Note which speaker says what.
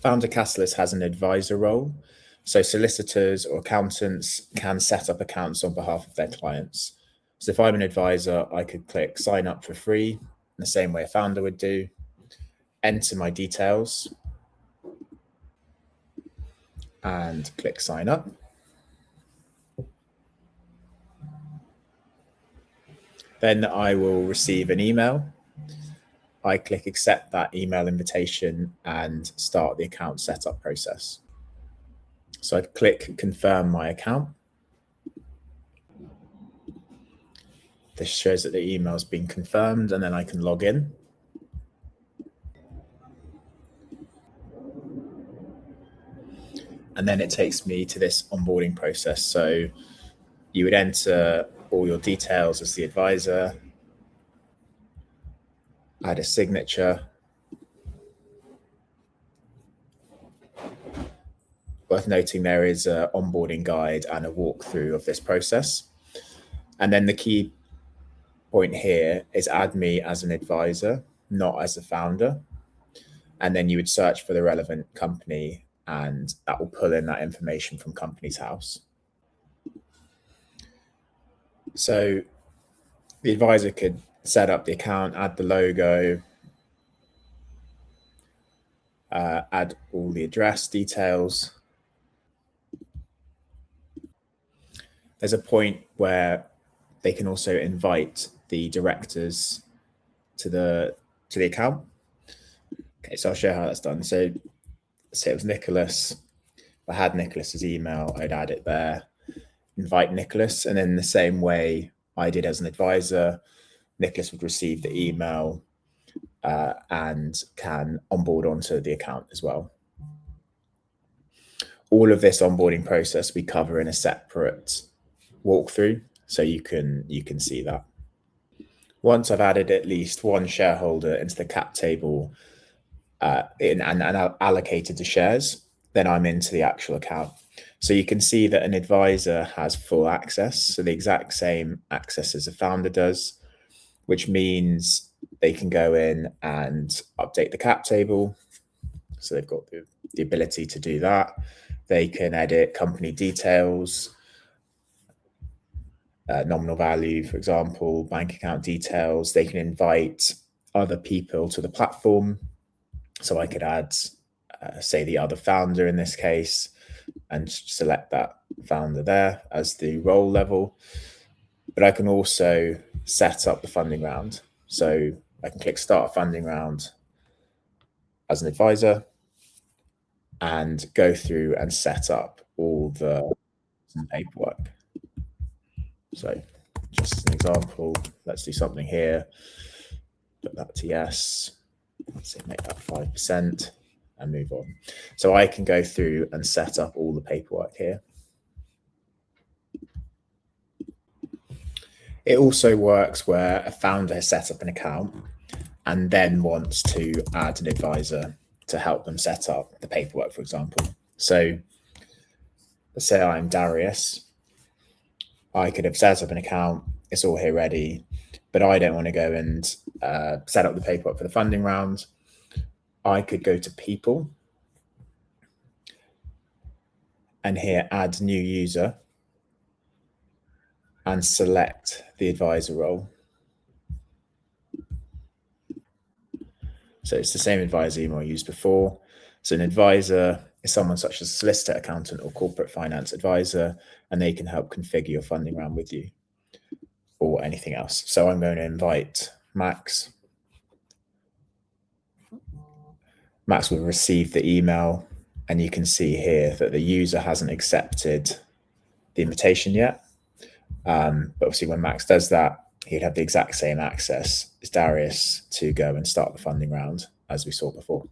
Speaker 1: Founder Catalyst has an advisor role. So solicitors or accountants can set up accounts on behalf of their clients. So if I'm an advisor, I could click sign up for free in the same way a founder would do, enter my details, and click sign up. Then I will receive an email. I click accept that email invitation and start the account setup process. So I'd click confirm my account. This shows that the email's been confirmed, and then I can log in. And then it takes me to this onboarding process. So you would enter all your details as the advisor, add a signature. Worth noting, there is an onboarding guide and a walkthrough of this process. And then the key point here is add me as an advisor, not as a founder. And then you would search for the relevant company, and that will pull in that information from Companies House. So the advisor could set up the account, add the logo, add all the address details. There's a point where they can also invite the directors to the account. Okay, so I'll show how that's done. So say it was Nicholas. If I had Nicholas's email, I'd add it there, invite Nicholas, and in the same way I did as an advisor, Nicholas would receive the email and can onboard onto the account as well. All of this onboarding process we cover in a separate walkthrough, so you can see that. Once I've added at least one shareholder into the cap table and allocated the shares, then I'm into the actual account. So you can see that an advisor has full access, so the exact same access as a founder does, which means they can go in and update the cap table. So they've got the ability to do that. They can edit company details, nominal value, for example, bank account details. They can invite other people to the platform. So I could add, say, the other founder in this case, and select that founder there as the role level. But I can also set up the funding round. So I can click start a funding round as an advisor and go through and set up all the paperwork. So just as an example, let's do something here. Put that to yes. Let's say make that 5% and move on. So I can go through and set up all the paperwork here. It also works where a founder has set up an account and then wants to add an advisor to help them set up the paperwork, for example. So let's say I'm Darius. I could have set up an account, it's all here ready, but I don't want to go and set up the paperwork for the funding round. I could go to people and here add new user and select the advisor role. So it's the same advisor email I used before. So an advisor is someone such as a solicitor, accountant, or corporate finance advisor, and they can help configure your funding round with you or anything else. So I'm going to invite Max. Max will receive the email, and you can see here that the user hasn't accepted the invitation yet. But obviously when Max does that, he'd have the exact same access as Darius to go and start the funding round as we saw before.